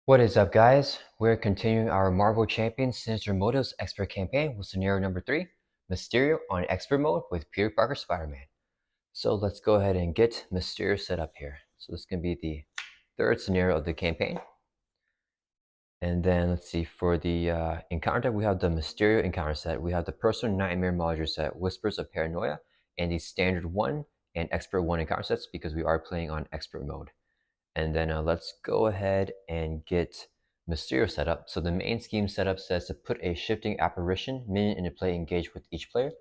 What is up, guys? We're continuing our Marvel Champions Sinister Motives Expert campaign with scenario number 3, Mysterio on Expert Mode with Peter Parker Spider-Man. So let's go ahead and get Mysterio set up here. So this is going to be the third scenario of the campaign. And then let's see, for the encounter deck, we have the Mysterio encounter set. We have the Personal Nightmare Modular set, Whispers of Paranoia, and the Standard 1 and Expert 1 encounter sets because we are playing on Expert Mode. And then let's go ahead and get Mysterio set up. So the main scheme setup says to put a shifting apparition minion into play engaged with each player.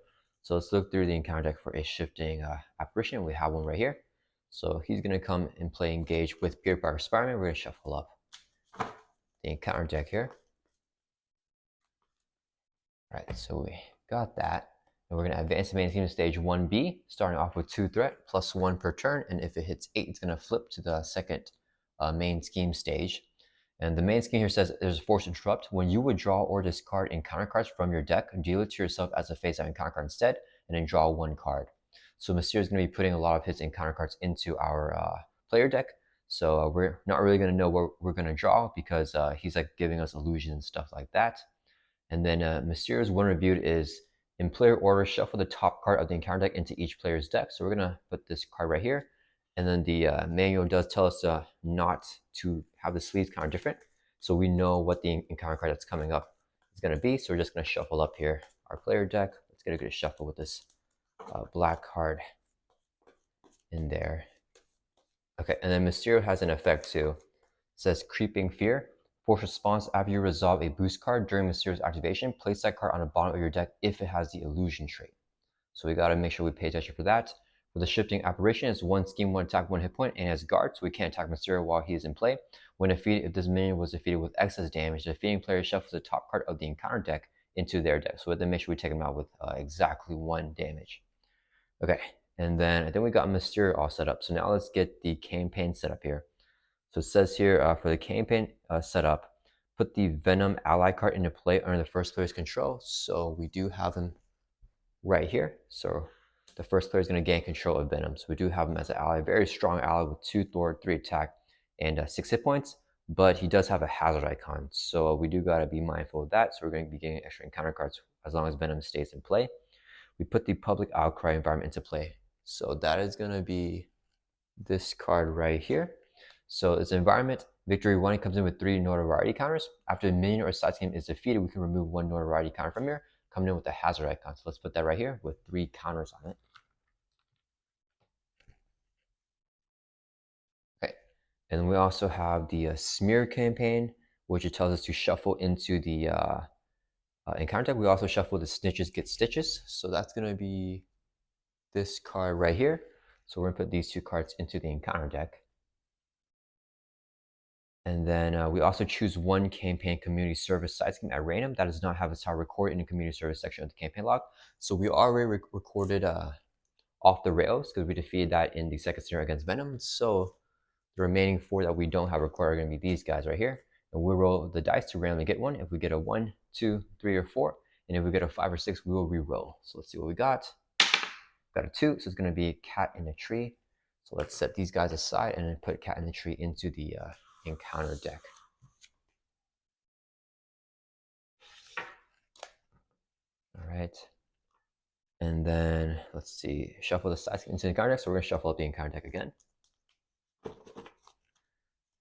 So let's look through the encounter deck for a shifting apparition. We have one right here. So he's going to come and play engage with Peter Parker Spider-Man. We're going to shuffle up the encounter deck here. All right, so we got that. And we're going to advance the main scheme to stage 1B, starting off with 2 threat, plus 1 per turn. And if it hits 8, it's going to flip to the second main scheme stage. And the main scheme here says there's a force interrupt. When you would draw or discard encounter cards from your deck, deal it to yourself as a face-out encounter card instead, and then draw 1 card. So Mysterio is going to be putting a lot of his encounter cards into our player deck. So we're not really going to know what we're going to draw because he's like giving us illusions and stuff like that. And then Mysterio's one reviewed is in player order, shuffle the top card of the encounter deck into each player's deck. So we're going to put this card right here. And then the manual does tell us not to have the sleeves kind of different. So we know what the encounter card that's coming up is going to be. So we're just going to shuffle up here our player deck. Let's get a good shuffle with this black card in there. Okay, and then Mysterio has an effect too. It says Creeping Fear. Force response after you resolve a boost card during Mysterio's activation. Place that card on the bottom of your deck if it has the illusion trait. So we got to make sure we pay attention for that. For the shifting apparition, it's 1 scheme, 1 attack, 1 hit point, and has guard, so we can't attack Mysterio while he is in play. When defeated, if this minion was defeated with excess damage, the defeating player shuffles the top card of the encounter deck into their deck. So we have to make sure we take him out with exactly 1 damage. Okay, and then I think we got Mysterio all set up. So now let's get the campaign set up here. So it says here for the campaign setup, put the Venom ally card into play under the first player's control. So we do have him right here. So the first player is going to gain control of Venom. So we do have him as an ally, very strong ally with 2 Thor, 3 attack, and 6 hit points. But he does have a hazard icon. So we do got to be mindful of that. So we're going to be getting extra encounter cards as long as Venom stays in play. We put the public outcry environment into play. So that is going to be this card right here. So it's environment. Victory 1 comes in with 3 notoriety counters. After the minion or side scheme is defeated, we can remove 1 notoriety counter from here, coming in with a hazard icon. So let's put that right here with 3 counters on it. Okay, and we also have the smear campaign, which it tells us to shuffle into the encounter deck. We also shuffle the snitches get stitches. So that's going to be this card right here. So we're going to put these 2 cards into the encounter deck. And then we also choose 1 campaign community service side scheme at random that does not have its tile recorded in the community service section of the campaign log. So we already recorded off the rails because we defeated that in the second scenario against Venom. So the remaining 4 that we don't have recorded are going to be these guys right here. And we'll roll the dice to randomly get one. If we get a 1, 2, 3, or 4, and if we get a 5 or 6, we will re-roll. So let's see what we got. Got a 2, so it's going to be cat in the tree. So let's set these guys aside and then put cat in the tree into the encounter deck. All right. And then let's see, shuffle the sides into the encounter deck. So we're going to shuffle up the encounter deck again.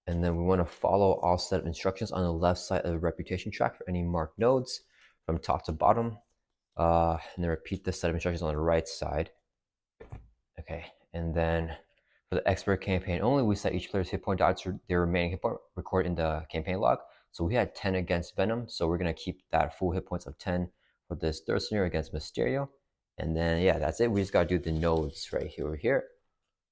And then we want to follow all set of instructions on the left side of the reputation track for any marked nodes from top to bottom. And then repeat this set of instructions on the right side. Okay. And then for the expert campaign only, we set each player's hit point odds to their remaining hit point recorded in the campaign log. So we had 10 against Venom. So we're going to keep that full hit points of 10 for this third scenario against Mysterio. And then, yeah, that's it. We just got to do the nodes right here.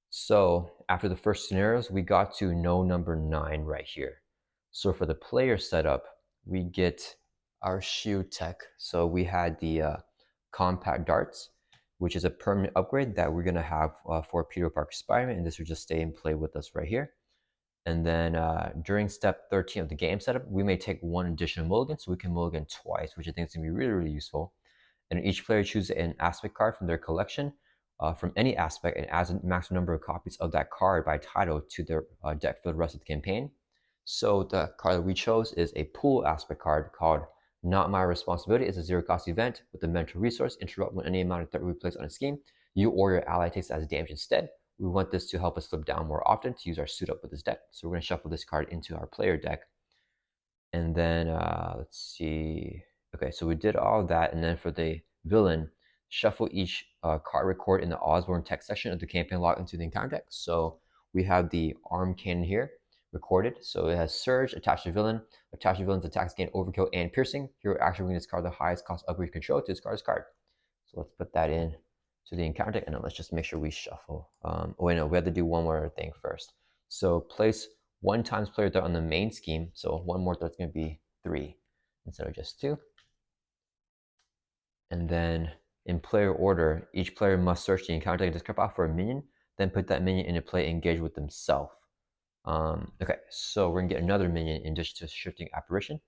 So after the first scenarios, we got to node number 9 right here. So for the player setup, we get our shield tech. So we had the compact darts, which is a permanent upgrade that we're going to have for Peter Parker Spider-Man, and this will just stay in play with us right here. And then during step 13 of the game setup, we may take 1 additional mulligan, so we can mulligan twice, which I think is going to be really, really useful. And each player chooses an aspect card from their collection from any aspect and adds a maximum number of copies of that card by title to their deck for the rest of the campaign. So the card that we chose is a pool aspect card called Not My Responsibility. It's a 0-cost event with a mental resource. Interrupt when any amount of threat we place on a scheme. You or your ally takes it as damage instead. We want this to help us flip down more often to use our suit up with this deck. So we're going to shuffle this card into our player deck. And then let's see. Okay, so we did all of that. And then for the villain, shuffle each card record in the Osborne text section of the campaign log into the encounter deck. So we have the arm cannon here recorded. So it has Surge, attached to villain. Attached to villain's attacks gain overkill and piercing. Hero action, we can discard the highest cost upgrade control to discard this card. So let's put that in to the encounter deck, and then let's just make sure we shuffle. Oh wait, no, we have to do one more thing first. So place 1 times player threat on the main scheme. So one more threat's going to be 3 instead of just 2. And then in player order, each player must search the encounter deck discard pile for a minion, then put that minion into play and engage with themselves. Okay, so we're going to get another minion in addition to shifting apparition.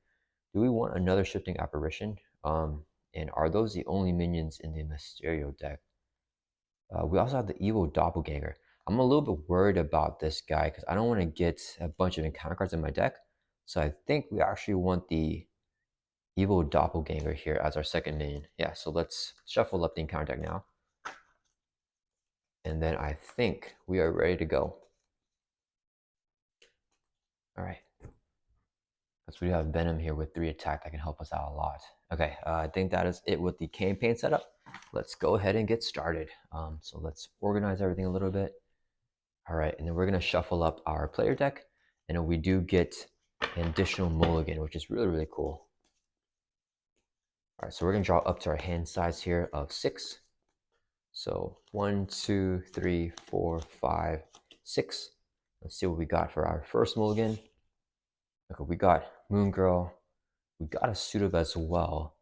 Do we want another shifting apparition? And are those the only minions in the Mysterio deck? We also have the evil doppelganger. I'm a little bit worried about this guy because I don't want to get a bunch of encounter cards in my deck. So I think we actually want the evil doppelganger here as our second minion. Yeah, so let's shuffle up the encounter deck now. And then I think we are ready to go. All right. Because we have Venom here with 3 attack that can help us out a lot. Okay, I think that is it with the campaign setup. Let's go ahead and get started. So let's organize everything a little bit. All right, and then we're going to shuffle up our player deck. And then we do get an additional mulligan, which is really, really cool. All right, so we're going to draw up to our hand size here of 6. So 1, 2, 3, 4, 5, 6. Let's see what we got for our first mulligan. Okay, we got Moon Girl. We got a suit up as well.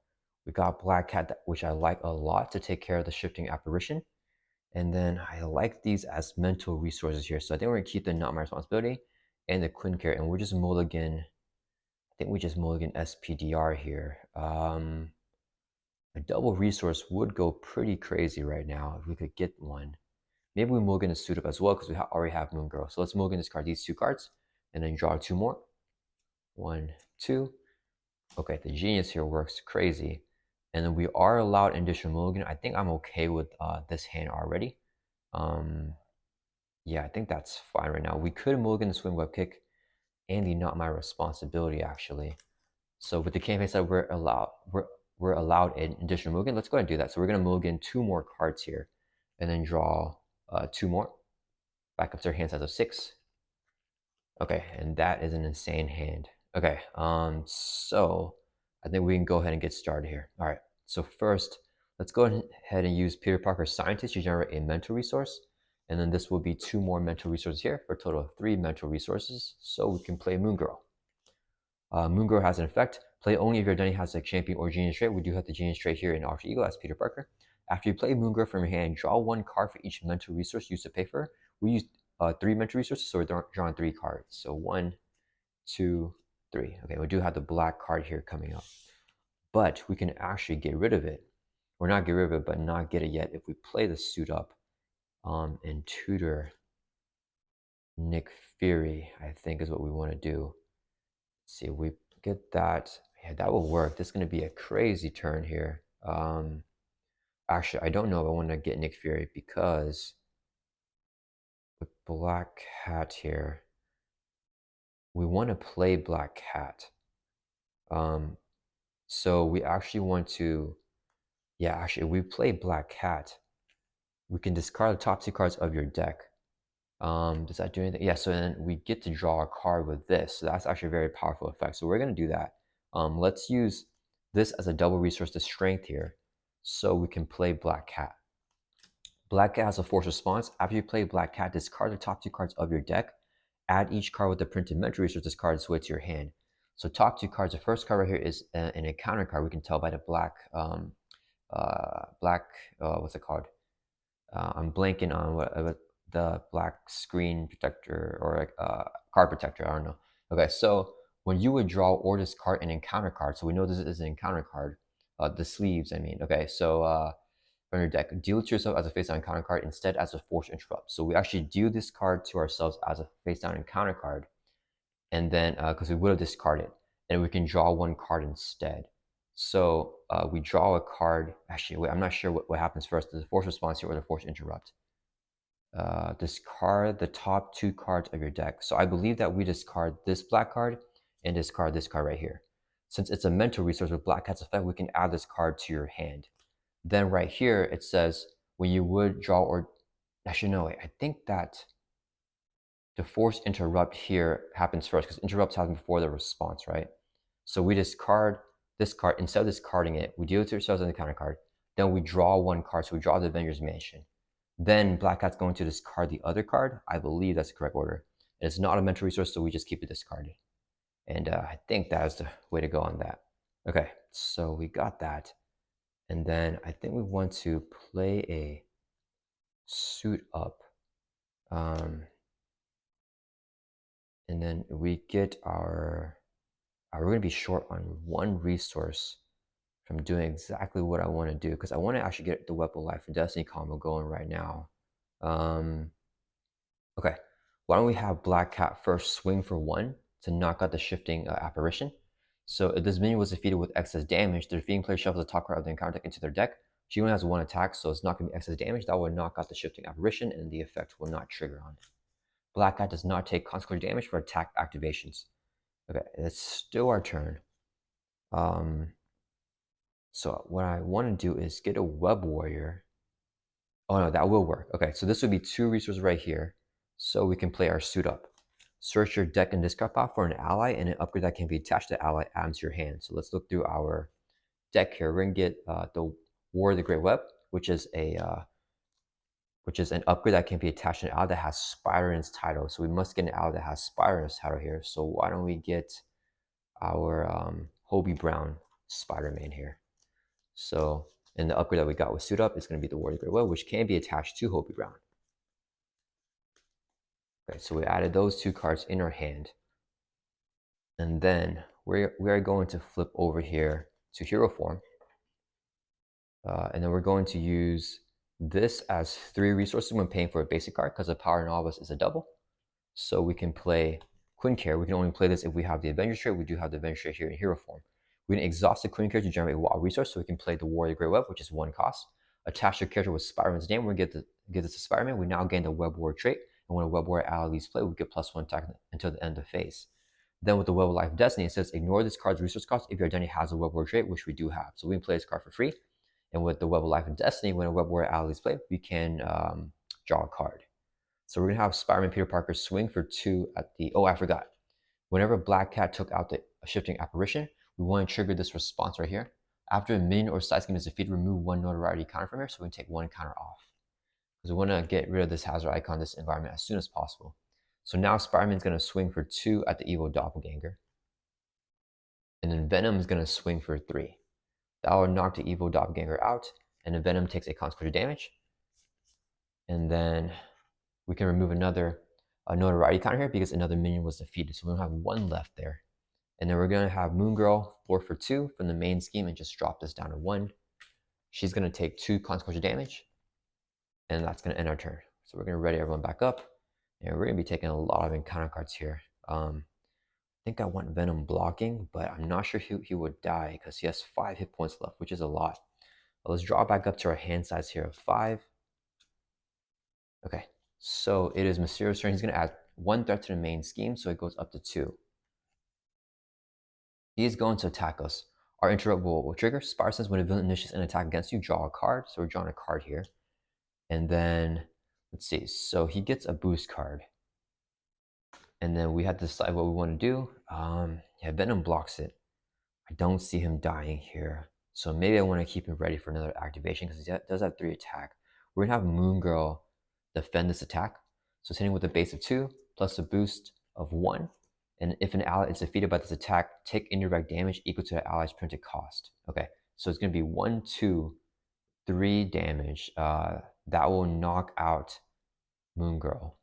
We got Black Cat, which I like a lot to take care of the shifting apparition. And then I like these as mental resources here. So I think we're going to keep the Not My Responsibility and the Quinn Care. And we're just mulligan. I think we just mulligan SPDR here. A double resource would go pretty crazy right now if we could get one. Maybe we mulligan a suit up as well because we already have Moon Girl. So let's mulligan discard these 2 cards and then draw 2 more. 1, 2. Okay, the genius here works crazy. And then we are allowed an additional mulligan. I think I'm okay with this hand already. Yeah, I think that's fine right now. We could mulligan the swing web kick and the Not My Responsibility actually. So with the campaign side, we're allowed an additional mulligan. Let's go ahead and do that. So we're gonna mulligan 2 more cards here and then draw 2 more. Back up to our hand size of 6. Okay, and that is an insane hand. Okay, so I think we can go ahead and get started here. All right, so first, let's go ahead and use Peter Parker's Scientist to generate a mental resource. And then this will be 2 more mental resources here for a total of 3 mental resources. So we can play Moon Girl. Moon Girl has an effect. Play only if your identity has a champion or genius trait. We do have the genius trait here in Alter Ego as Peter Parker. After you play Moon Girl from your hand, draw 1 card for each mental resource used to pay for her. We use 3 mental resources, so we're drawing 3 cards. So 1, 2, 3. Okay, we do have the black card here coming up. But we can actually get rid of it. Or not get rid of it, but not get it yet if we play the suit up and tutor Nick Fury, I think is what we want to do. Let's see, we get that. Yeah, that will work. This is going to be a crazy turn here. Actually, I don't know if I want to get Nick Fury because with Black Cat here, we want to play Black Cat. So we actually want to, yeah, actually, we play Black Cat. We can discard the top 2 cards of your deck. Does that do anything? Yeah, so then we get to draw a card with this. So that's actually a very powerful effect. So we're going to do that. Let's use this as a double resource to strength here so we can play Black Cat. Black Cat has a force response. After you play Black Cat, discard the top 2 cards of your deck. Add each card with the printed mental resource discarded this way to your hand. So top 2 cards, the first card right here is an encounter card. We can tell by the black, what's it called? I'm blanking on what the black screen protector or card protector. I don't know. Okay, so when you would draw or discard an encounter card, so we know this is an encounter card. The sleeves, I mean. Okay, so from your deck, deal it to yourself as a face-down encounter card instead as a force interrupt. So we actually deal this card to ourselves as a face-down encounter card. and then because we would have discarded, and we can draw one card instead. So we draw a card. Actually, wait, I'm not sure what happens first. The force response here or the force interrupt. Discard the top 2 cards of your deck. So I believe that we discard this black card and discard this card right here. Since it's a mental resource with Black Cat's effect, we can add this card to your hand. Then right here, it says when you would draw or... Actually, no, wait, I think that the force interrupt here happens first because interrupts happen before the response, right? So we discard this card. Instead of discarding it, we deal it to ourselves in the counter card. Then we draw one card. So we draw the Avengers Mansion. Then Black Cat's going to discard the other card. I believe that's the correct order. And it's not a mental resource, so we just keep it discarded. And I think that is the way to go on that. Okay, so we got that. And then I think we want to play a suit up. And then we get our... we're going to be short on one resource from doing exactly what I want to do, because I want to actually get the Web of Life and Destiny combo going right now. Okay, why don't we have Black Cat first swing for 1 to knock out the shifting apparition. So if this minion was defeated with excess damage, the defeating player shuffles the top card of the encounter deck into their deck. She only has 1 attack, so it's not going to be excess damage. That will knock out the shifting apparition, and the effect will not trigger on it. Black Cat does not take consequential damage for attack activations. Okay, it's still our turn. So what I want to do is get a Web Warrior. Oh no, that will work. Okay, so this would be 2 resources right here. So we can play our suit up. Search your deck and discard pile for an ally, and an upgrade that can be attached to the ally adds to your hand. So let's look through our deck here. We're gonna get the War of the Great Web, which is an upgrade that can be attached to an ally that has Spider in its title. So we must get an ally that has Spider in its title here. So why don't we get our Hobie Brown Spider-Man here? So, and the upgrade that we got with Suit Up is going to be the War of the Great Web, which can be attached to Hobie Brown. Okay, so we added those 2 cards in our hand. And then we are going to flip over here to Hero Form. And then we're going to use this as 3 resources when paying for a basic card, because the Power Novice is a double. So we can play Quinn Care. We can only play this if we have the Avenger trait. We do have the Avenger trait here in Hero Form. We can exhaust the Quinn Care to generate a wild resource, so we can play the War of the Great Web, which is 1 cost. Attach the character with Spider-Man's name. We're going to give this to Spider-Man. We now gain the Web Warrior trait, and when a Web Warrior ally leaves play, we get +1 attack until the end of phase. Then with the Web of Life Destiny, it says ignore this card's resource cost if your identity has a Web Warrior trait, which we do have. So we can play this card for free. And with the Web of Life and Destiny, when a Web Warrior ally leaves play, we can draw a card. So we're going to have Spider-Man Peter Parker swing for 2 at the... Oh, I forgot. Whenever Black Cat took out the shifting apparition, we want to trigger this response right here. After a minion or side scheme is defeated, remove 1 notoriety counter from here, so we can take 1 counter off. Because we want to get rid of this hazard icon, this environment, as soon as possible. So now Spider-Man's going to swing for 2 at the evil doppelganger. And then Venom is going to swing for 3. That will knock the evil doppelganger out, and then Venom takes a consequential damage. And then we can remove another notoriety counter here because another minion was defeated. So we don't have 1 left there. And then we're going to have Moon Girl 4 for 2 from the main scheme and just drop this down to 1. She's going to take 2 consequential damage. And that's going to end our turn. So we're going to ready everyone back up. And we're going to be taking a lot of encounter cards here. I think I want Venom blocking, but I'm not sure he would die because he has 5 hit points left, which is a lot. But let's draw back up to our hand size here of 5. Okay, so it is Mysterio's turn. He's going to add 1 threat to the main scheme, so it goes up to 2. He is going to attack us. Our interrupt will trigger. Spire says when a villain initiates an attack against you, draw a card. So we're drawing a card here. And then, let's see. So he gets a boost card. And then we have to decide what we want to do. Yeah, Venom blocks it. I don't see him dying here. So maybe I want to keep him ready for another activation because he does have 3 attack. We're going to have Moon Girl defend this attack. So it's hitting with a base of 2 plus a boost of 1. And if an ally is defeated by this attack, take indirect damage equal to the ally's printed cost. Okay, so it's going to be 1, 2, 3 damage. That will knock out Moon Girl.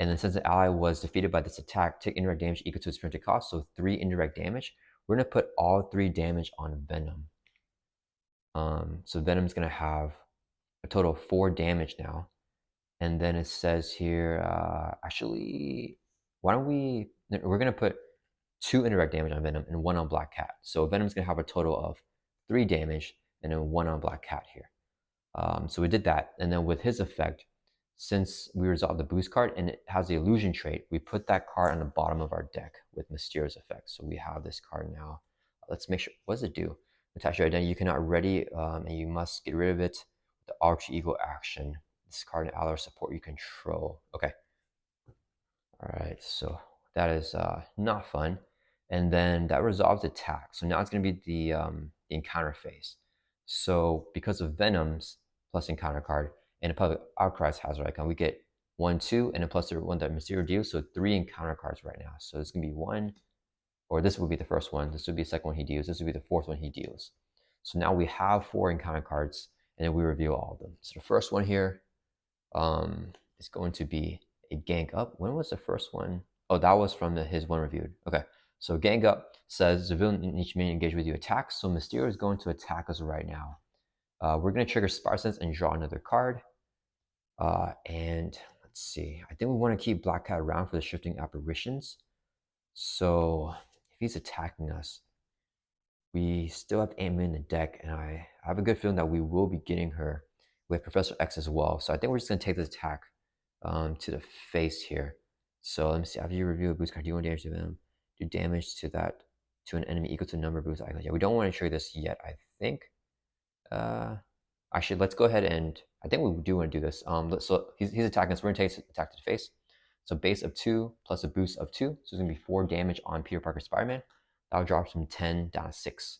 And then since the ally was defeated by this attack, take indirect damage equal to its printed cost. So 3 indirect damage. We're going to put all 3 damage on Venom. So Venom's going to have a total of 4 damage now. And then it says here, actually, why don't we... we're going to put 2 indirect damage on Venom and 1 on Black Cat. So Venom's going to have a total of 3 damage and then 1 on Black Cat here. So we did that. And then with his effect, since we resolved the boost card and it has the illusion trait, we put that card on the bottom of our deck with Mysterio's effect. So we have this card now. Let's make sure, what does it do? Attach your identity, you cannot ready, and you must get rid of it with the alter ego action. This card and ally support you control. Okay. All right, so that is not fun. And then that resolves attack. So now it's going to be the encounter phase. So because of Venom's plus encounter card and a public outcry's hazard icon, we get 1, 2, and a plus the one that Mysterio deals. So 3 encounter cards right now. So it's going to be 1, or this would be the first one. This would be the second one he deals. This would be the 4th one he deals. So now we have 4 encounter cards, and then we reveal all of them. So the first one here is going to be a gang up. When was the first one? Oh, that was from his one reviewed. Okay, so gang up says the villain in each minion engaged with you attacks. So Mysterio is going to attack us right now. We're going to trigger Spire Sense and draw another card. And let's see. I think we want to keep Black Cat around for the shifting apparitions. So if he's attacking us, we still have Ant-Man in the deck, and I have a good feeling that we will be getting her with Professor X as well. So I think we're just going to take this attack to the face here. So let me see. After you review a boost card, do you want damage to them? Do damage to an enemy equal to the number of boost icons. Yeah, we don't want to trigger this yet, I think. Actually, let's go ahead and I think we do want to do this. So he's attacking us. We're going to take attack to the face. So base of 2 plus a boost of 2. So it's going to be 4 damage on Peter Parker Spider-Man. That'll drop from 10 down to 6.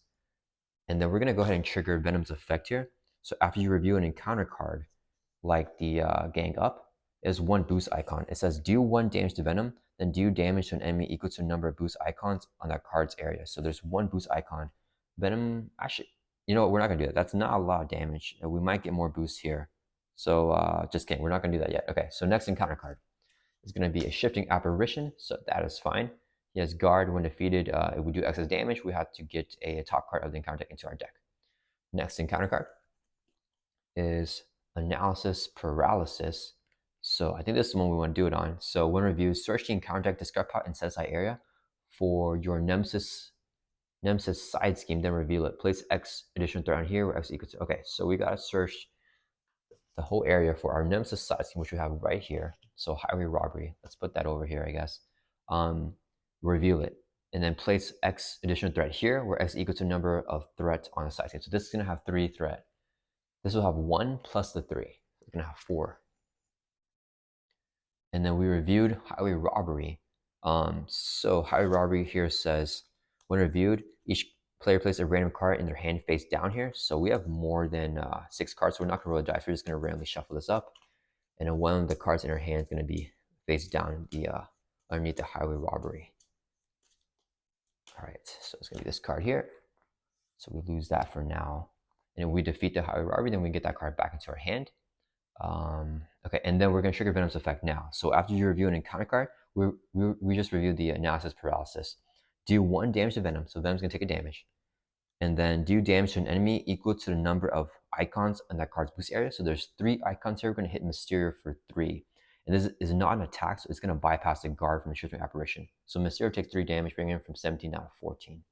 And then we're going to go ahead and trigger Venom's effect here. So after you review an encounter card, like the gang up, is 1 boost icon. It says do 1 damage to Venom, then do damage to an enemy equal to the number of boost icons on that card's area. So there's 1 boost icon. Venom, actually, you know what? We're not going to do that. That's not a lot of damage. We might get more boosts here. So just kidding. We're not going to do that yet. Okay, so next encounter card is going to be a shifting apparition. So that is fine. He has guard. When defeated, if we do excess damage, we have to get a top card of the encounter deck into our deck. Next encounter card is analysis paralysis. So I think this is the one we want to do it on. So when reviewed, search the encounter deck, discard pot, and set aside area for your Nemesis side scheme, then reveal it. Place X additional threat on here where X equals to. Okay, so we gotta search the whole area for our Nemesis side scheme, which we have right here. So highway robbery. Let's put that over here, I guess. Reveal it. And then place X additional threat here where X equals to number of threats on the side scheme. So this is gonna have 3 threat. This will have 1 plus the 3. It's gonna have 4. And then we reviewed highway robbery. So highway robbery here says, when reviewed, each player places a random card in their hand face down here. So we have more than 6 cards, so we're not going to roll a dice. We're just going to randomly shuffle this up. And then one of the cards in our hand is going to be face down underneath the highway robbery. All right, so it's going to be this card here. So we lose that for now. And if we defeat the highway robbery, then we get that card back into our hand. Okay, and then we're going to trigger Venom's effect now. So after you review an encounter card, we just reviewed the analysis paralysis. Do 1 damage to Venom, so Venom's going to take a damage. And then do damage to an enemy equal to the number of icons on that card's boost area. So there's 3 icons here. We're going to hit Mysterio for 3. And this is not an attack, so it's going to bypass the guard from the shifting apparition. So Mysterio takes 3 damage, bringing him from 17 down to 14.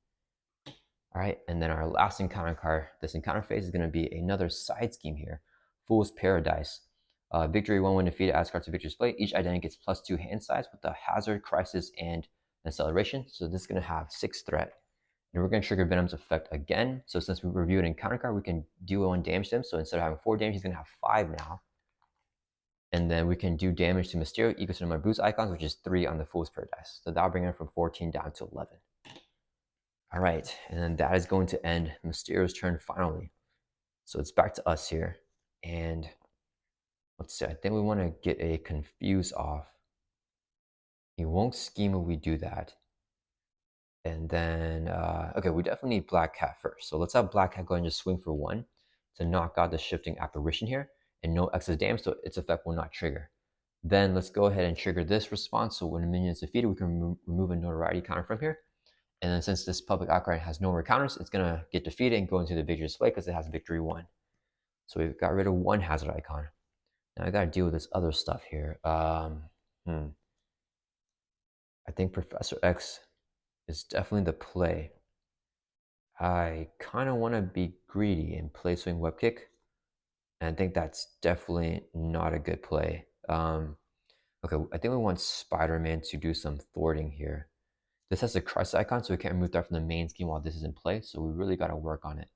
All right, and then our last encounter card, this encounter phase is going to be another side scheme here. Fool's Paradise. Victory 1 when defeated, adds cards to victory display. Each identity gets +2 hand size with the hazard, crisis, and acceleration. So this is going to have 6 threat. And we're going to trigger Venom's effect again. So since we reviewed an encounter card, we can do 1 damage to him. So instead of having 4 damage, he's going to have 5 now. And then we can do damage to Mysterio equal to the number of boost icons, which is 3 on the Fool's Paradise. So that'll bring him from 14 down to 11. All right, and then that is going to end Mysterio's turn finally. So it's back to us here. And let's see, I think we want to get a confuse off. He won't scheme if we do that. And then, okay, we definitely need Black Cat first. So let's have Black Cat go and just swing for 1 to knock out the shifting apparition here. And no excess damage, so its effect will not trigger. Then let's go ahead and trigger this response. So when a minion is defeated, we can remove a notoriety counter from here. And then since this public outcry has no more counters, it's going to get defeated and go into the victory display because it has victory 1. So we've got rid of 1 hazard icon. Now I got to deal with this other stuff here. I I think Professor X is definitely the play. I kind of want to be greedy and play Swing Web Kick, and I think that's definitely not a good play. Okay, I think we want Spider-Man to do some thwarting here. This has a crisis icon, so we can't remove that from the main scheme while this is in play, so we really got to work on it.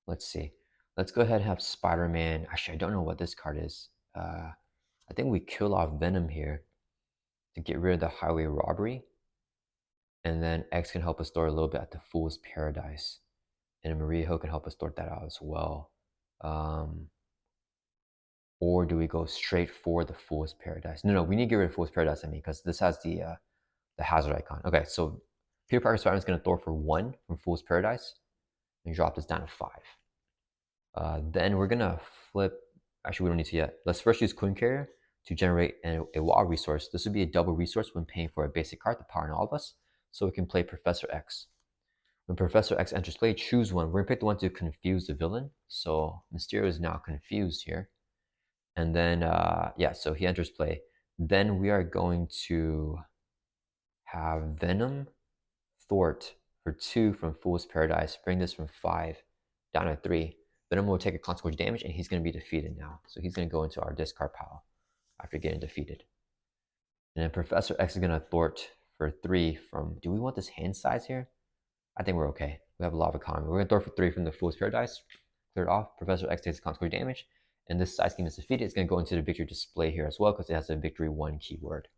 Let's see. Let's go ahead and have Spider-Man. Actually, I don't know what this card is. I think we kill off Venom here to get rid of the Highway Robbery. And then X can help us store a little bit at the Fool's Paradise. And Maria Hill can help us sort that out as well. Or do we go straight for the Fool's Paradise? No, we need to get rid of Fool's Paradise, because this has the hazard icon. Okay, so Peter Parker Spider-Man is going to throw for 1 from Fool's Paradise and drop this down to 5. Then we're going to flip. Actually, we don't need to yet. Let's first use Queen Carrier to generate a WoW resource. This would be a double resource when paying for a basic card to power on all of us, so we can play Professor X. When Professor X enters play, choose one. We're going to pick the one to confuse the villain. So Mysterio is now confused here. And then, so he enters play. Then we are going to have Venom thwart for 2 from Fool's Paradise. Bring this from 5 down to 3. Venom will take a consequence damage, and he's going to be defeated now. So he's going to go into our discard pile after getting defeated. And then Professor X is going to thwart for 3 from... Do we want this hand size here? I think we're okay. We have a lot of economy. We're going to throw for 3 from the Fool's Paradise. Clear it off. Professor X takes consequence damage. And this side scheme is defeated. It's going to go into the victory display here as well because it has a victory 1 keyword.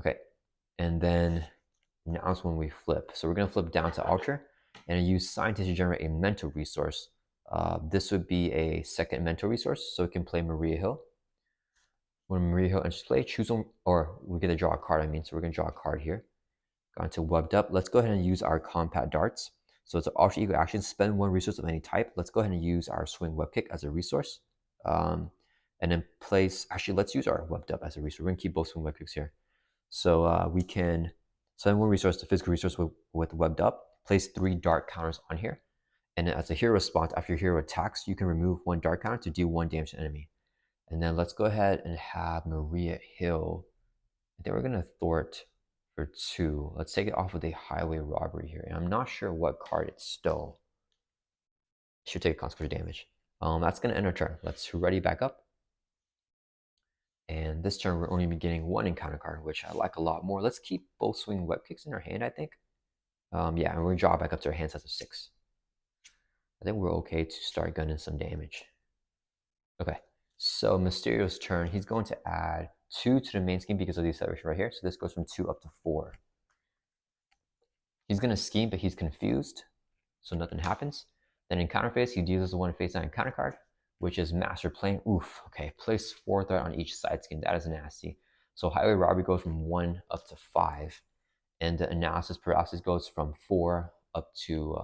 Okay. And then now is when we flip. So we're going to flip down to Ultra and use Scientist to generate a mental resource. This would be a second mental resource, so we can play Maria Hill. When Maria Hill enters play, choose one, or we get to draw a card, so we're going to draw a card here. Gone to Webbed Up. Let's go ahead and use our Combat Darts. So it's an Ultra Ego action, spend 1 resource of any type. Let's go ahead and use our Swing Web Kick as a resource. And then place, actually, let's use our Webbed Up as a resource. We're going to keep both Swing Web Kicks here. So we can spend 1 resource to physical resource with Webbed Up, place 3 dart counters on here. And then as a hero response, after your hero attacks, you can remove 1 dart counter to deal 1 damage to enemy. And then let's go ahead and have Maria Hill. I think we're going to thwart for 2. Let's take it off with a Highway Robbery here. And I'm not sure what card it stole. It should take consequence damage. That's going to end our turn. Let's ready back up. And this turn, we're only be getting 1 encounter card, which I like a lot more. Let's keep both Swing Web Kicks in our hand, I think. And we're going to draw back up to our hand size of 6. I think we're okay to start gunning some damage. Okay, so Mysterio's turn. He's going to add 2 to the main scheme because of the acceleration right here. So this goes from 2 up to 4. He's going to scheme, but he's confused, so nothing happens. Then in counter phase, he deals 1 face down encounter card, which is Master Plane. Oof, okay, place 4 threat on each side scheme. That is nasty. So Highway Robbery goes from 1 up to 5, and the Analysis Paralysis goes from 4 up to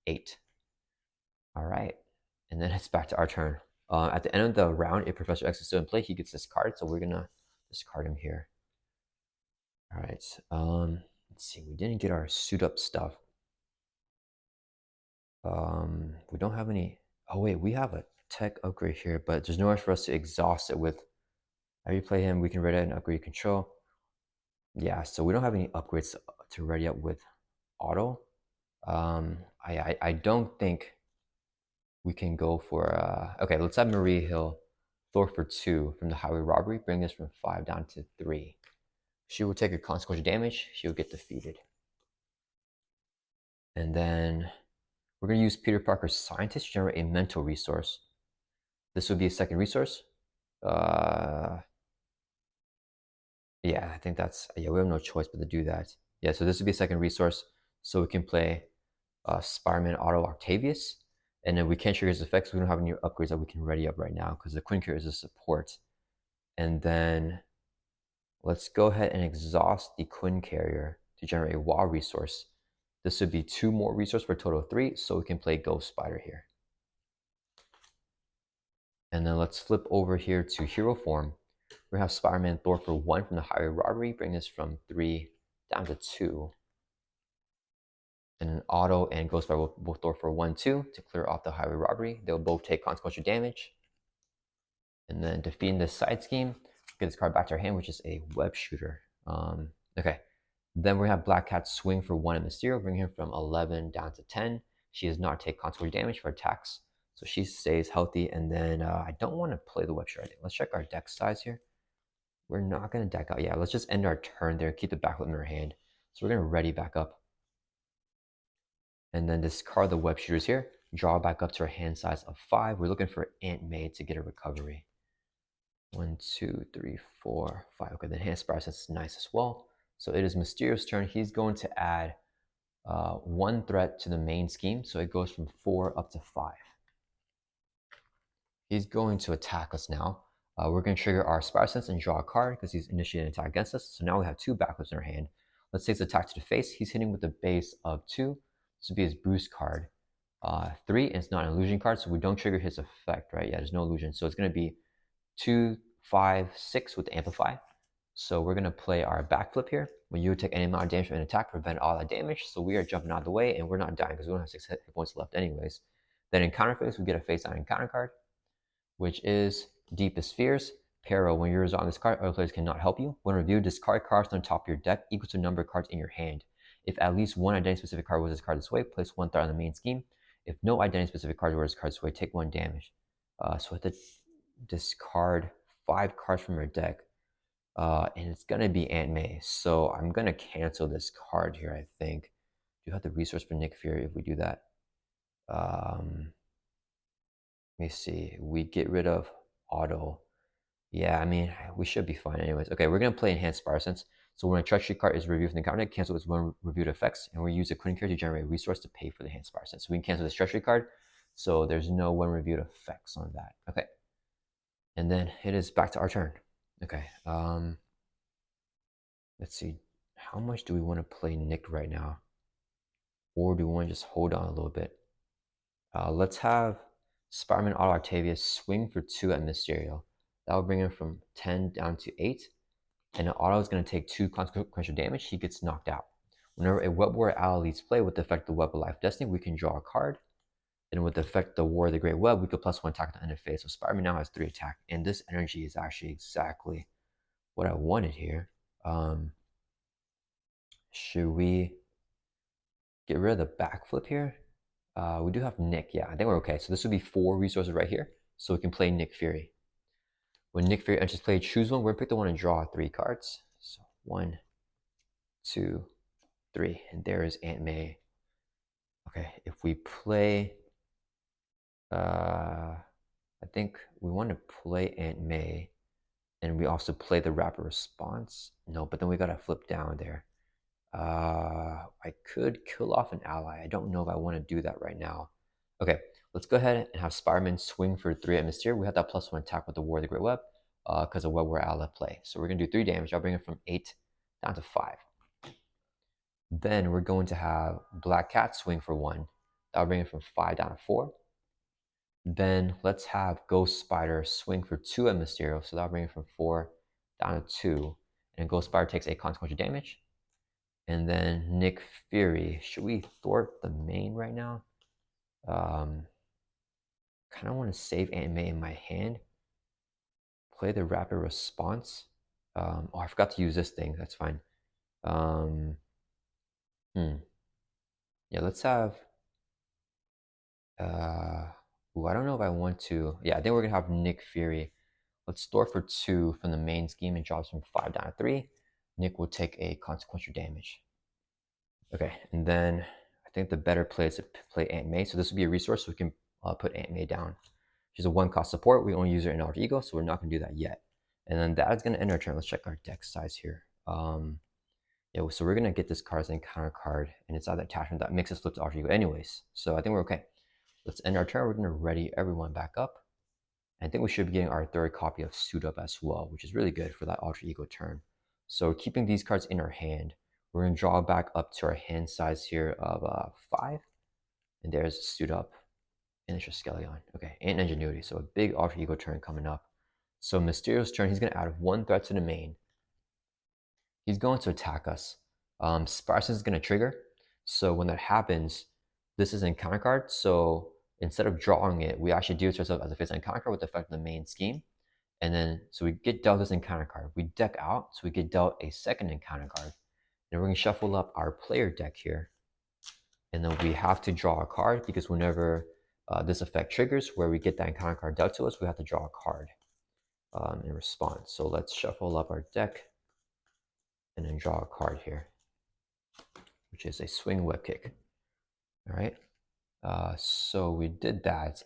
8. All right, and then it's back to our turn. At the end of the round, if Professor X is still in play, he gets discarded, so we're gonna discard him here. All right, let's see, we didn't get our suit up stuff. We don't have any, oh wait, we have a tech upgrade here, but there's nowhere for us to exhaust it with. After you play him, we can ready and upgrade control. Yeah, so we don't have any upgrades to ready up with auto. I don't think we can go for, okay, let's have Maria Hill throw for 2 from the Highway Robbery, bring this from 5 down to 3. She will take a consequential damage, she will get defeated. And then we're going to use Peter Parker's Scientist to generate a mental resource. This would be a second resource. Yeah, I think that's, we have no choice but to do that. Yeah, so this would be a second resource, so we can play Spider-Man Auto Octavius. And then we can't trigger his effects. We don't have any upgrades that we can ready up right now because the Queen Carrier is a support. And then let's go ahead and exhaust the Queen Carrier to generate a WoW resource. This would be 2 more resources for a total of 3, so we can play Ghost Spider here. And then let's flip over here to hero form. We have Spider-Man Thor for 1 from the Highway Robbery, bring us from 3 down to 2. And then Auto and Ghost Spider will both throw for 1, 2 to clear off the Highway Robbery. They'll both take consequential damage. And then defeating this side scheme, get this card back to our hand, which is a web shooter. Okay. Then we have Black Cat swing for 1 at Mysterio, bringing him from 11 down to 10. She does not take consequential damage for attacks, so she stays healthy. And then I don't want to play the web shooter. Let's check our deck size here. We're not going to deck out. Yeah, let's just end our turn there, keep the backflip in our hand. So we're going to ready back up. And then discard the web shooters here. Draw back up to our hand size of 5. We're looking for Aunt May to get a recovery. 1, 2, 3, 4, 5. Okay, the hand spiral sense is nice as well. So it is Mysterio's turn. He's going to add 1 threat to the main scheme. So it goes from 4 up to 5. He's going to attack us now. We're going to trigger our Spiral Sense and draw a card because he's initiating an attack against us. So now we have 2 backflips in our hand. Let's say it's attack to the face. He's hitting with a base of 2. This would be his boost card. 3, and it's not an illusion card, so we don't trigger his effect, right? Yeah, there's no illusion. So it's going to be 2, 5, 6 with the Amplify. So we're going to play our backflip here. When you take any amount of damage from an attack, prevent all that damage. So we are jumping out of the way, and we're not dying because we don't have 6 hit points left anyways. Then in counter phase, we get a face-down encounter card, which is Deepest Fears. Peril, when you're resolving this card, other players cannot help you. When reviewed, discard cards on top of your deck equal to the number of cards in your hand. If at least one identity-specific card was discarded this way, place 1 threat on the main scheme. If no identity-specific cards were discarded this way, take 1 damage. So we have to discard 5 cards from your deck. And it's going to be Aunt May. So I'm going to cancel this card here, I think. Do you have the resource for Nick Fury if we do that? Let me see. We get rid of auto. Yeah, I mean, we should be fine anyways. Okay, we're going to play Enhanced Spiral Sense. So when a treachery card is reviewed from the counter deck, cancel its 1 reviewed effects, and we use a Queen card to generate a resource to pay for the Enhanced Spiral Sense. So we can cancel this treachery card. So there's no 1 reviewed effects on that. Okay. And then it is back to our turn. Okay. Let's see. How much do we want to play Nick right now? Or do we want to just hold on a little bit? Let's have Spider-Man Auto Octavius swing for 2 at Mysterio. That will bring him from 10 down to 8. And the auto is going to take 2 consequential damage. He gets knocked out. Whenever a Web Warrior ally leads play with the effect the Web of Life Destiny, we can draw a card. And with the effect the War of the Great Web, we could +1 attack at the end of phase. So Spider-Man now has 3 attack. And this energy is actually exactly what I wanted here. Should we get rid of the backflip here? We do have Nick. Yeah, I think we're okay. So this would be 4 resources right here. So we can play Nick Fury. When Nick Fury enters play, choose one. We're going to pick the one and draw 3 cards. So 1, 2, 3. And there is Aunt May. Okay, if we play... I think we want to play Aunt May. And we also play the rapid response. No, but then we got to flip down there. I could kill off an ally. I don't know if I want to do that right now. Okay, let's go ahead and have Spider-Man swing for 3 at Mysterio. We have that +1 attack with the War of the Great Web because of Web War ally play. So we're going to do 3 damage. I'll bring it from 8 down to 5. Then we're going to have Black Cat swing for 1. That'll bring it from 5 down to 4. Then let's have Ghost Spider swing for 2 at Mysterio. So that'll bring it from 4 down to 2. And Ghost Spider takes 8 consequential damage. And then Nick Fury. Should we thwart the main right now? Kind of want to save Aunt May in my hand. Play the rapid response. Oh, I forgot to use this thing. That's fine. Yeah, let's have... I don't know if I want to... Yeah, I think we're going to have Nick Fury. Let's store for 2 from the main scheme and drops from 5 down to 3. Nick will take a consequential damage. Okay, and then I think the better play is to play Aunt May. So this would be a resource, so we can put Aunt May down. She's a 1-cost support. We only use her in Alter Ego, so we're not going to do that yet. And then that is going to end our turn. Let's check our deck size here. Yeah, so we're going to get this card as an encounter card, and it's out of the attachment that makes us flip to Alter Ego anyways. So I think we're okay. Let's end our turn. We're going to ready everyone back up. I think we should be getting our 3rd copy of Suit Up as well, which is really good for that Alter Ego turn. So keeping these cards in our hand, we're going to draw back up to our hand size here of 5. And there's Suit Up and it's just Skeleton. Okay, and Ingenuity. So a big Alter Ego turn coming up. So Mysterio's turn, he's going to add 1 threat to the main. He's going to attack us. Spiral Sense is going to trigger. So when that happens, this is an encounter card. So instead of drawing it, we actually deal to ourselves as a face encounter card with the effect of the main scheme. And then, so we get dealt this encounter card. We deck out, so we get dealt a second encounter card. And we're going to shuffle up our player deck here. And then we have to draw a card because whenever this effect triggers, where we get that encounter card dealt to us, we have to draw a card in response. So let's shuffle up our deck and then draw a card here, which is a swing whip kick. All right. So we did that.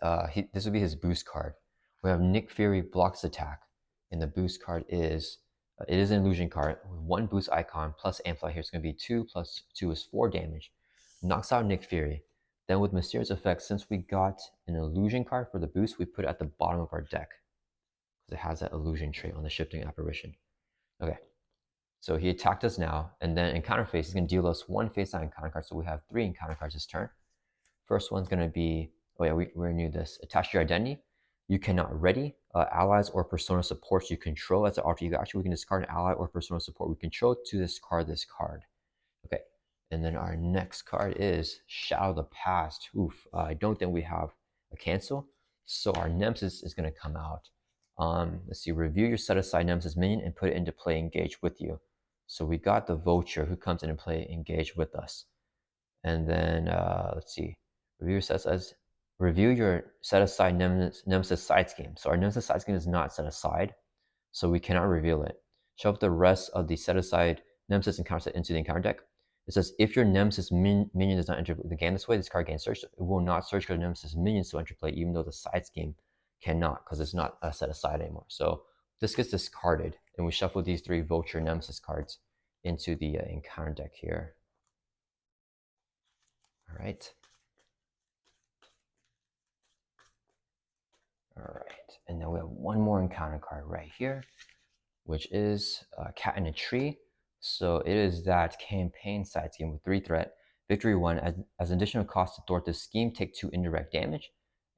This would be his boost card. We have Nick Fury blocks attack, and the boost card is it is an illusion card with 1 boost icon plus amplify here. It's going to be 2 plus 2 is 4 damage. Knocks out Nick Fury. Then with Mysterio's effect, since we got an illusion card for the boost, we put it at the bottom of our deck because it has that illusion trait on the shifting apparition. Okay, so he attacked us now, and then in counter phase, he's going to deal us 1 face down encounter card. So we have 3 encounter cards this turn. First one's going to be, oh yeah, we knew this. Attach your identity. You cannot ready allies or persona supports you control as an alter ego. Actually, we can discard an ally or persona support we control to discard this card. Okay, and then our next card is Shadow of the Past. Oof, I don't think we have a cancel. So our Nemesis is going to come out. Let's see, review your set aside Nemesis minion and put it into play engage with you. So we got the Vulture who comes into play engage with us. And then let's see, review your set aside Nemesis side scheme. So our Nemesis side scheme is not set aside, so we cannot reveal it. Shove the rest of the set aside Nemesis encounter set into the encounter deck. It says if your Nemesis minion does not enter the game this way, this card gains search. It will not search because Nemesis minions still enter play, even though the side scheme cannot, because it's not set aside anymore. So this gets discarded, and we shuffle these 3 Vulture Nemesis cards into the encounter deck here. All right. All right, and then we have 1 more encounter card right here, which is Cat in a Tree. So it is that campaign side scheme with 3 threat. Victory 1, as an additional cost to thwart this scheme, take 2 indirect damage.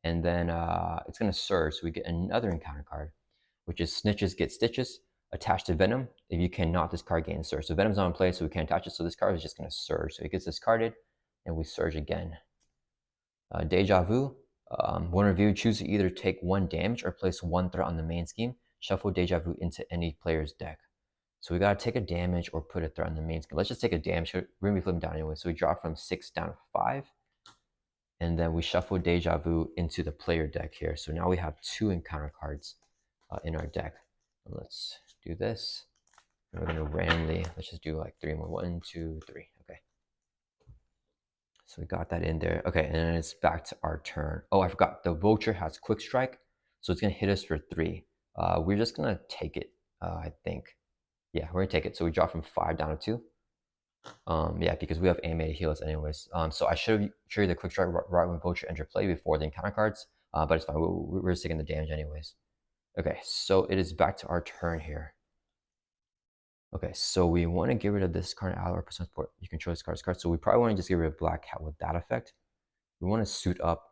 And then it's going to surge, so we get another encounter card, which is Snitches Get Stitches. Attached to Venom. If you cannot, this card gains surge. So Venom's not in play, so we can't attach it. So this card is just going to surge. So it gets discarded, and we surge again. Deja Vu. One review, choose to either take 1 damage or place 1 threat on the main scheme. Shuffle Deja Vu into any player's deck. So we gotta take a damage or put a threat on the main scheme. Let's just take a damage. We're gonna be flipping down anyway. So we drop from 6 down to 5. And then we shuffle Deja Vu into the player deck here. So now we have 2 encounter cards in our deck. And let's do this. And we're gonna randomly, let's just do like 3 more. 1, 2, 3. Okay. So we got that in there. Okay, and then it's back to our turn. Oh, I forgot. The Vulture has Quick Strike, so it's going to hit us for 3. We're just going to take it, I think. Yeah, we're going to take it. So we drop from 5 down to 2. Yeah, because we have animated heals anyways. So I should have triggered the Quick Strike right when Vulture entered play before the encounter cards, but it's fine. We're just taking the damage anyways. Okay, so it is back to our turn here. Okay, so we want to get rid of this card ally or percent support. You control this card. So we probably want to just get rid of Black Cat with that effect. We want to suit up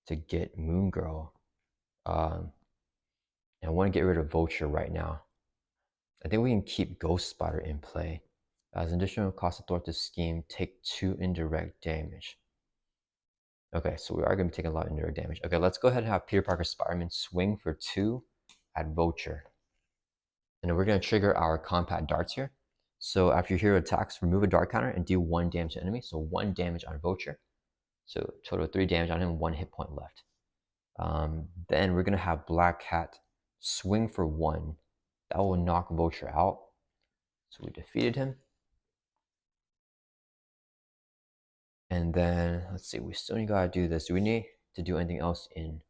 to get Moon Girl. And I want to get rid of Vulture right now. I think we can keep Ghost Spider in play. As an additional cost to thwart this scheme, take 2 indirect damage. Okay, so we are going to be taking a lot of indirect damage. Okay, let's go ahead and have Peter Parker Spider-Man swing for 2 at Vulture. And then we're going to trigger our Compact Darts here. So after your hero attacks, remove a dart counter and deal 1 damage to enemy. So 1 damage on Vulture. So total of 3 damage on him, 1 hit point left. Then we're going to have Black Cat swing for 1. That will knock Vulture out. So we defeated him. And then, let's see, we still got to do this. Do we need to do anything else in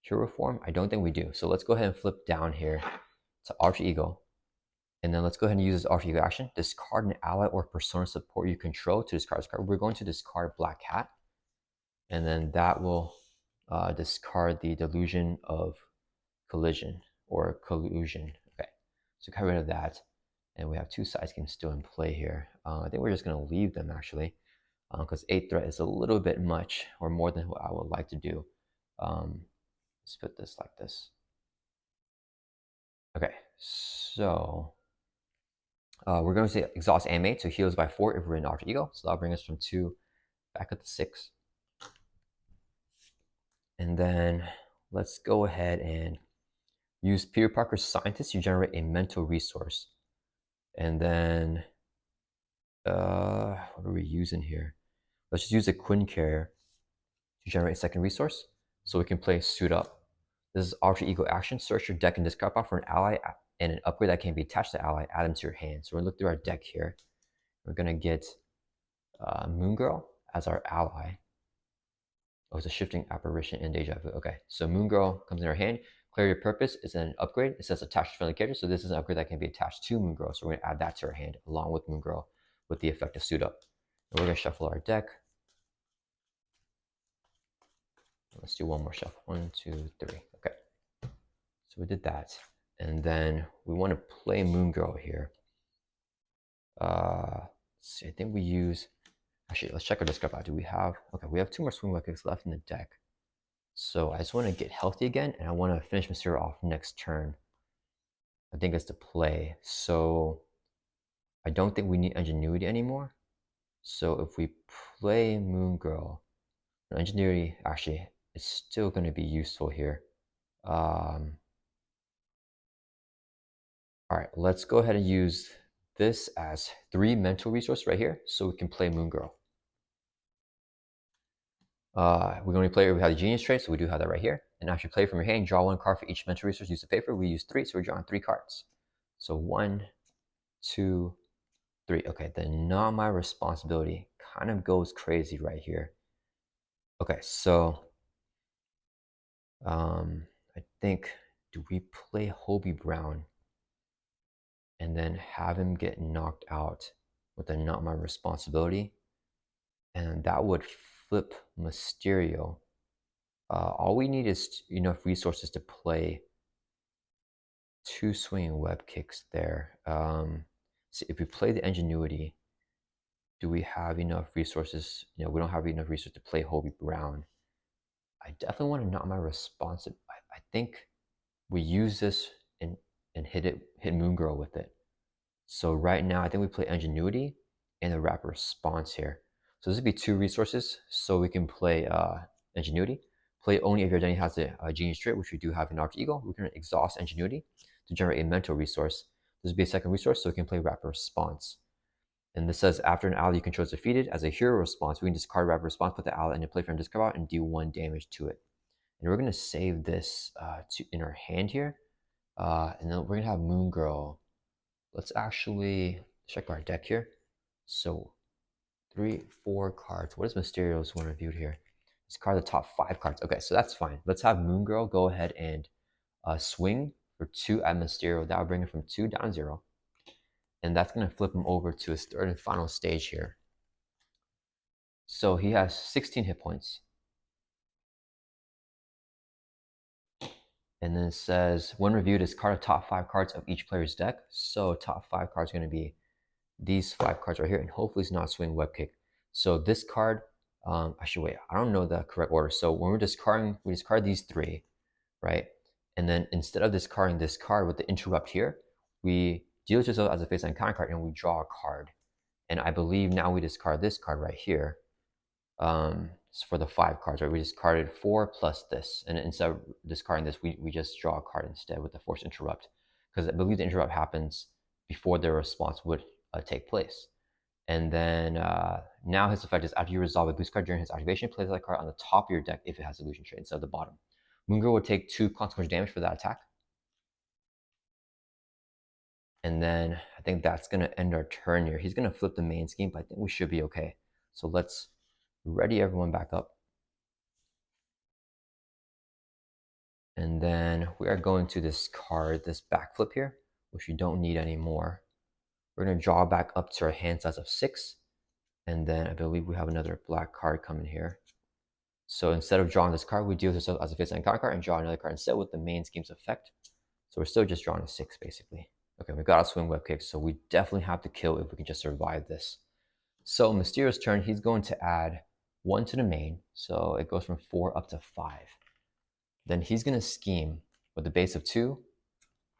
hero form? I don't think we do. So let's go ahead and flip down here to Alter Ego. And then let's go ahead and use this Alter Ego action. Discard an ally or persona support you control to discard this card. We're going to discard Black Cat. And then that will discard the Delusion of Collision or Collusion. Okay, so get rid of that. And we have 2 side schemes still in play here. I think we're just going to leave them actually, because 8 threat is a little bit much or more than what I would like to do. Let's put this like this. Okay, so we're going to say exhaust animate, so heals by 4 if we're in Alter Ego. So that'll bring us from 2 back up to 6. And then let's go ahead and Use Peter Parker's scientist to generate a mental resource. And then, what are we using here? Let's just use a Quinn carrier to generate a second resource so we can play Suit Up. This is alter ego action. Search your deck and discard pile for an ally and an upgrade that can be attached to the ally. Add them to your hand. So we're gonna look through our deck here. We're gonna get Moon Girl as our ally. Oh, it's a shifting apparition and deja vu. Okay, so Moon Girl comes in our hand. Clarity of Purpose is an upgrade. It says attached to friendly character, so this is an upgrade that can be attached to Moon Girl. So we're gonna add that to our hand along with Moon Girl with the effect of Suit Up. And we're gonna shuffle our deck. Let's do one more shuffle. 1, 2, 3. Okay. So we did that. And then we want to play Moon Girl here. Let's see, I think we use, actually, let's check our discard pile. Do we have, okay, we have 2 more swing web kicks left in the deck. So I just want to get healthy again, and I want to finish Mysterio off next turn. I think it's the play. So I don't think we need Ingenuity anymore. So if we play Moon Girl, Ingenuity actually is still going to be useful here. All right, let's go ahead and use this as 3 mental resources right here so we can play Moon Girl. We're going to play, we have the Genius trait, so we do have that right here. And after you play from your hand, draw 1 card for each mental resource used to pay for. We use 3, so we're drawing 3 cards. So 1, 2, 3. Okay, then Not My Responsibility kind of goes crazy right here. Okay, so I think, do we play Hobie Brown and then have him get knocked out with a Not My Responsibility? And that would flip Mysterio. All we need is enough resources to play 2 swinging web kicks there. So if we play the Ingenuity, do we have enough resources? We don't have enough resources to play Hobie Brown. I definitely want to Not My Responsibility. I think we use this and hit Moon Girl with it. So right now, I think we play Ingenuity and the Rapid Response here. So this would be 2 resources, so we can play Ingenuity. Play only if your identity has a Genius trait, which we do have in Alter Ego. We're going to exhaust Ingenuity to generate a mental resource. This would be a second resource, so we can play Rapid Response. And this says, after an ally you control is defeated, as a hero response, we can discard Rapid Response, put the ally in a play from discard out, and do 1 damage to it. And we're going to save this in our hand here. And then we're going to have Moon Girl. Let's actually check our deck here. So 3, 4 cards. What is Mysterio's one reviewed here? Discard the top 5 cards. Okay, so that's fine. Let's have Moon Girl go ahead and swing for 2 at Mysterio. That will bring him from 2 down to 0. And that's going to flip him over to his 3rd and final stage here. So he has 16 hit points. And then it says, when reviewed, discard the top 5 cards of each player's deck. So top 5 cards are going to be these 5 cards right here, and hopefully it's not swing web kick. So this card, actually wait, I don't know the correct order. So when we're discarding, we discard these 3, right? And then instead of discarding this card with the interrupt here, we deal it as a face-line counter card and we draw a card. And I believe now we discard this card right here. For the 5 cards, right? We discarded 4 plus this, and instead of discarding this, we just draw a card instead with the force interrupt, because I believe the interrupt happens before the response would take place. And then now his effect is, after you resolve a boost card during his activation, place that card on the top of your deck if it has illusion trait instead of the bottom. Moon Girl would take 2 consequential damage for that attack. And then I think that's going to end our turn here. He's going to flip the main scheme, but I think we should be okay. So let's ready everyone back up. And then we are going to discard this backflip here, which we don't need anymore. We're going to draw back up to our hand size of 6. And then I believe we have another black card coming here. So instead of drawing this card, we deal this as a face-line counter card and draw another card instead with the main scheme's effect. So we're still just drawing a 6 basically. Okay, we got a swing web kick, so we definitely have to kill if we can just survive this. So Mysterio's turn, he's going to add 1 to the main, so it goes from 4 up to 5. Then he's going to scheme with a base of 2,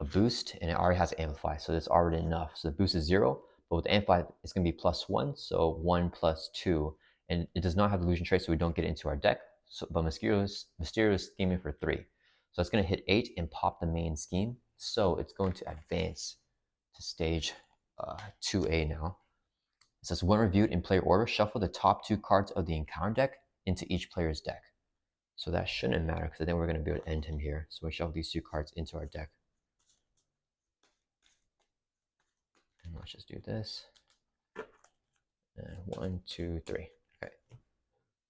a boost, and it already has amplify, so that's already enough. So the boost is 0, but with the amplify, it's going to be +1, so 1 plus 2. And it does not have the illusion trait, so we don't get it into our deck. So, but Mysterio is scheming for 3. So that's going to hit 8 and pop the main scheme. So it's going to advance to stage 2A now. It says, when reviewed in player order, shuffle the top 2 cards of the encounter deck into each player's deck. So that shouldn't matter because I think we're going to be able to end him here. So we shuffle these 2 cards into our deck. And let's just do this. And 1, 2, 3. Okay.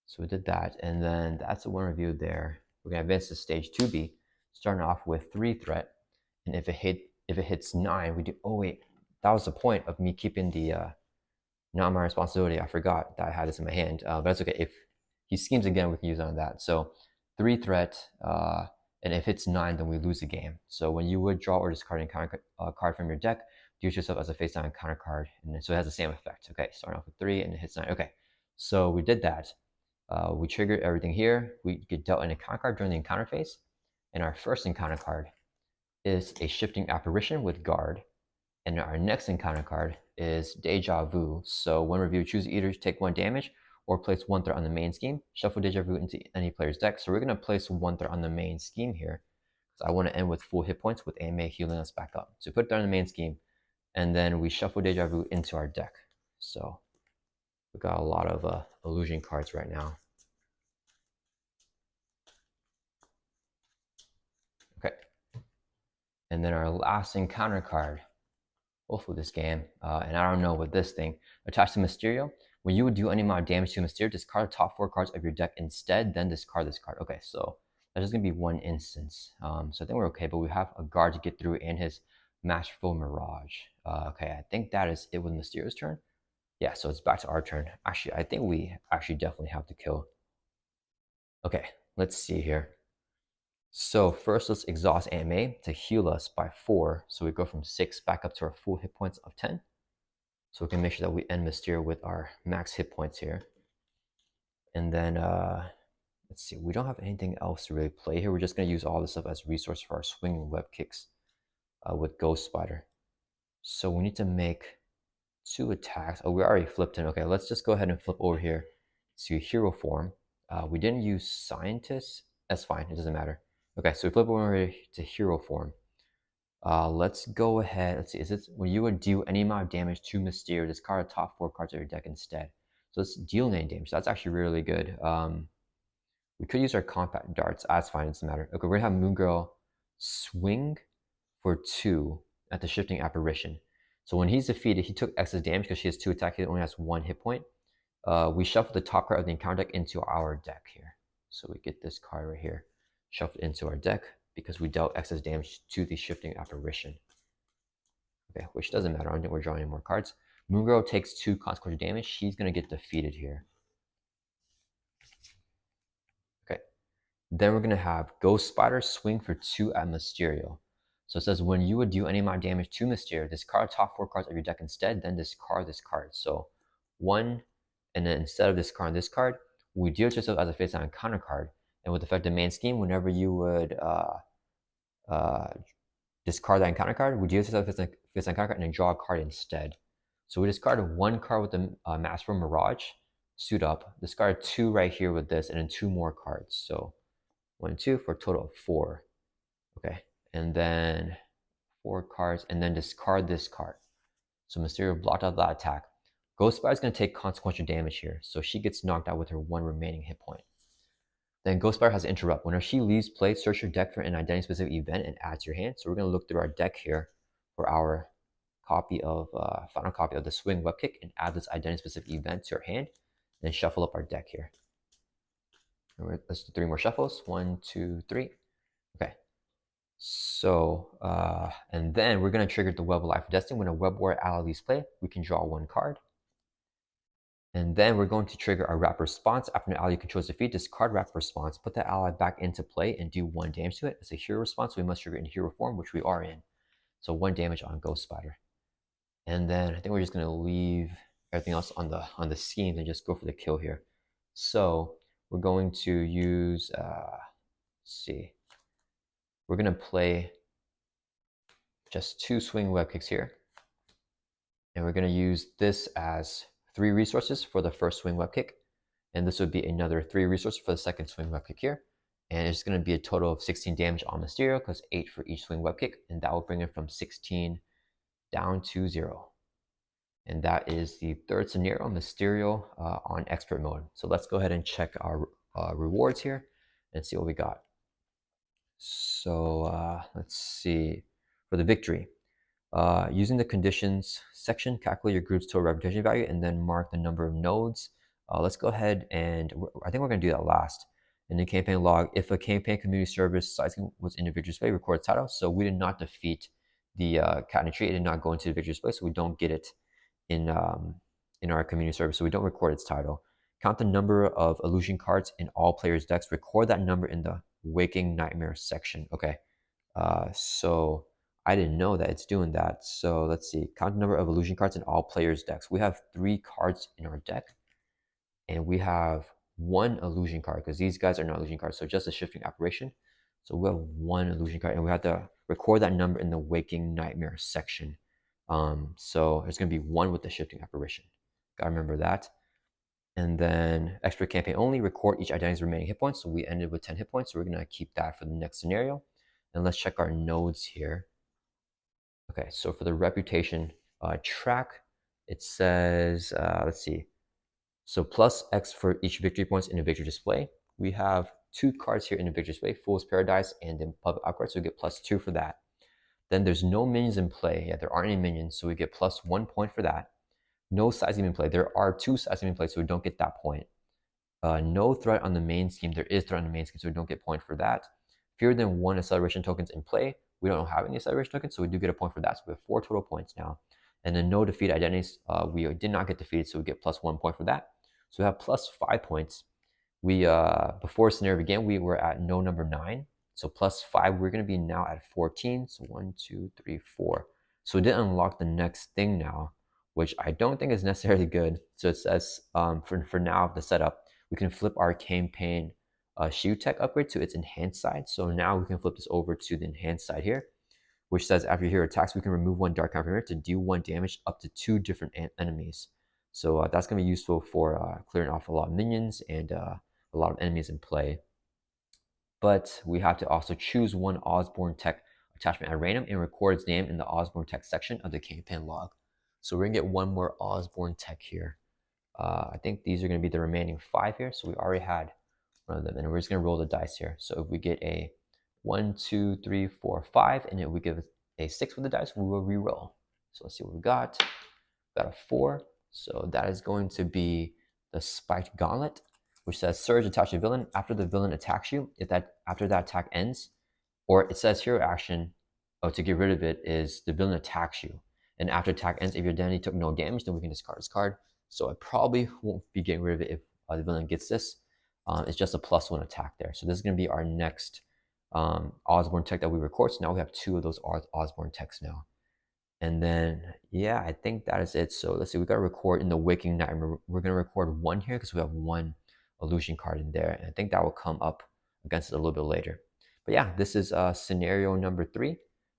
So we did that. And then that's the one reviewed there. We're going to advance to stage 2B, starting off with 3 threat. And if it hits 9, we do, oh wait, that was the point of me keeping the, not my responsibility. I forgot that I had this in my hand, but that's okay. If he schemes again, we can use it on that. So 3 threat, and if it's 9, then we lose the game. So when you would draw or discard a card from your deck, do it yourself as a face down counter card, and so it has the same effect. Okay, starting off with 3 and it hits 9. Okay, so we did that. We triggered everything here. We get dealt an encounter card during the encounter phase, and our first encounter card is a shifting apparition with guard, and our next encounter card is Deja Vu. So when reviewed, choose either take 1 damage or place 1 threat on the main scheme. Shuffle Deja Vu into any player's deck. So we're going to place 1 threat on the main scheme here, because I want to end with full hit points with AMA healing us back up. So we put that on the main scheme, and then we shuffle Deja Vu into our deck. So we've got a lot of illusion cards right now. Okay. And then our last encounter card, hopefully this game, and I don't know with this thing, attached to Mysterio. When you would do any amount of damage to Mysterio, discard the top 4 cards of your deck instead, then discard this card. Okay, so that's just going to be 1 instance. So I think we're okay, but we have a guard to get through and his Masterful Mirage. Okay, I think that is it with Mysterio's turn. Yeah, so it's back to our turn. Actually, I think we actually definitely have to kill. Okay, let's see here. So first, let's exhaust AMA to heal us by 4. So we go from 6 back up to our full hit points of 10. So we can make sure that we end Mysterio with our max hit points here. And then, let's see, we don't have anything else to really play here. We're just going to use all this stuff as resource for our swinging web kicks with Ghost Spider. So we need to make 2 attacks. Oh, we already flipped him. Okay, let's just go ahead and flip over here to hero form. We didn't use scientist. That's fine. It doesn't matter. Okay, so we flip over to hero form. Let's go ahead. Let's see. Is it when you would do any amount of damage to Mysterio, discard the top 4 cards of your deck instead. So let's deal 9 damage. That's actually really good. We could use our compact darts. That's fine. It doesn't matter. Okay, we're gonna have Moon Girl swing for 2 at the shifting apparition. So when he's defeated, he took excess damage because she has 2 attack. He only has 1 hit point. We shuffle the top card of the encounter deck into our deck here. So we get this card right here, shuffled into our deck because we dealt excess damage to the shifting apparition. Okay, which doesn't matter. I don't think we're drawing any more cards. Moon Girl takes 2 consequential damage. She's gonna get defeated here. Okay. Then we're gonna have Ghost Spider swing for 2 at Mysterio. So it says when you would do any amount of damage to Mysterio, discard top 4 cards of your deck instead, then discard this card. So 1, and then instead of discarding this card, we deal to yourself as a face down counter card. And with effect of main scheme, whenever you would discard that encounter card, we deal to yourself as a face down counter card and then draw a card instead. So we discarded 1 card with the Masterful Mirage, suit up, discard 2 right here with this, and then 2 more cards. So 1, 2 for a total of 4. Okay, and then 4 cards, and then discard this card. So Mysterio blocked out that attack. Ghost Spider is going to take consequential damage here, so she gets knocked out with her 1 remaining hit point. Then Ghost Spider has interrupt. Whenever she leaves play, search your deck for an identity-specific event and add to your hand. So we're going to look through our deck here for our copy of final copy of the swing web kick and add this identity-specific event to our hand, and then shuffle up our deck here. Let's do 3 more shuffles. 1, 2, 3. Okay. So, and then we're going to trigger the Web of Life of Destiny. When a Web Warrior ally leaves play, we can draw 1 card. And then we're going to trigger our Wrap Response. After an ally you control is defeated, discard Wrap Response, put the ally back into play, and do 1 damage to it. It's a hero response, so we must trigger in hero form, which we are in. So 1 damage on Ghost Spider. And then I think we're just going to leave everything else on the scheme and just go for the kill here. So we're going to use, let's see, we're going to play just 2 swing web kicks here. And we're going to use this as 3 resources for the first swing web kick. And this would be another 3 resources for the second swing web kick here. And it's going to be a total of 16 damage on Mysterio because 8 for each swing web kick. And that will bring it from 16 down to 0. And that is the third scenario, Mysterio on expert mode. So let's go ahead and check our rewards here and see what we got. So let's see. For the victory, using the conditions section, calculate your group's total reputation value and then mark the number of nodes. Let's go ahead and I think we're going to do that last. In the campaign log, if a campaign community service sizing was in the victory display, record title. So we did not defeat the cat in a tree. It did not go into the victory display, so we don't get it in our community service. So we don't record its title. Count the number of illusion cards in all players' decks. Record that number in the Waking Nightmare section. Okay. So I didn't know that it's doing that. So let's see. Count the number of illusion cards in all players' decks. We have 3 cards in our deck, and we have 1 illusion card because these guys are not illusion cards. So just a shifting operation. So we have 1 illusion card, and we have to record that number in the Waking Nightmare section. So there's going to be 1 with the shifting apparition. Gotta remember that. And then expert campaign only, record each identity's remaining hit points. So we ended with 10 hit points. So we're going to keep that for the next scenario. And let's check our nodes here. Okay, so for the reputation track, it says, let's see. So plus X for each victory points in a victory display. We have 2 cards here in the victory display, Fool's Paradise and then Public Outcry. So we get +2 for that. Then there's no minions in play. Yeah, there aren't any minions, so we get +1 point for that. No sizing in play. There are 2 sizing in play, so we don't get that point. No threat on the main scheme. There is threat on the main scheme, so we don't get point for that. Fewer than 1 acceleration tokens in play. We don't have any acceleration tokens, so we do get a point for that. So we have 4 total points now. And then no defeat identities. We did not get defeated, so we get +1 point for that. So we have +5 points. We before scenario began, we were at no number 9. So +5, we're going to be now at 14. So 1, 2, 3, 4. So we did unlock the next thing now, which I don't think is necessarily good. So it says for now, the setup, we can flip our campaign Shield Tech upgrade to its enhanced side. So now we can flip this over to the enhanced side here, which says after your hero attacks, we can remove 1 dark card from here to deal 1 damage up to 2 different enemies. So that's going to be useful for clearing off a lot of minions and a lot of enemies in play. But we have to also choose 1 Osborne Tech attachment at random and record its name in the Osborne Tech section of the campaign log. So we're going to get 1 more Osborne Tech here. I think these are going to be the remaining 5 here. So we already had 1 of them, and we're just going to roll the dice here. So if we get a 1, 2, 3, 4, 5, and if we give a 6 with the dice, we will re-roll. So let's see what we got. We got a 4. So that is going to be the Spiked Gauntlet, which says Surge attach a villain after the villain attacks you. If that after that attack ends, or it says hero action, to get rid of it is the villain attacks you. And after attack ends, if your identity took no damage, then we can discard this card. So I probably won't be getting rid of it if the villain gets this. It's just a +1 attack there. So this is going to be our next Osborne Tech that we record. So now we have 2 of those Osborne Techs now. And then, yeah, I think that is it. So let's see, we got to record in the Waking Nightmare. We're going to record 1 here because we have 1 illusion card in there. And I think that will come up against it a little bit later. But yeah, this is scenario number 3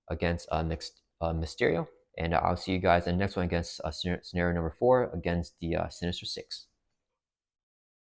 against Mysterio. And I'll see you guys in the next one against scenario number 4 against the Sinister Six.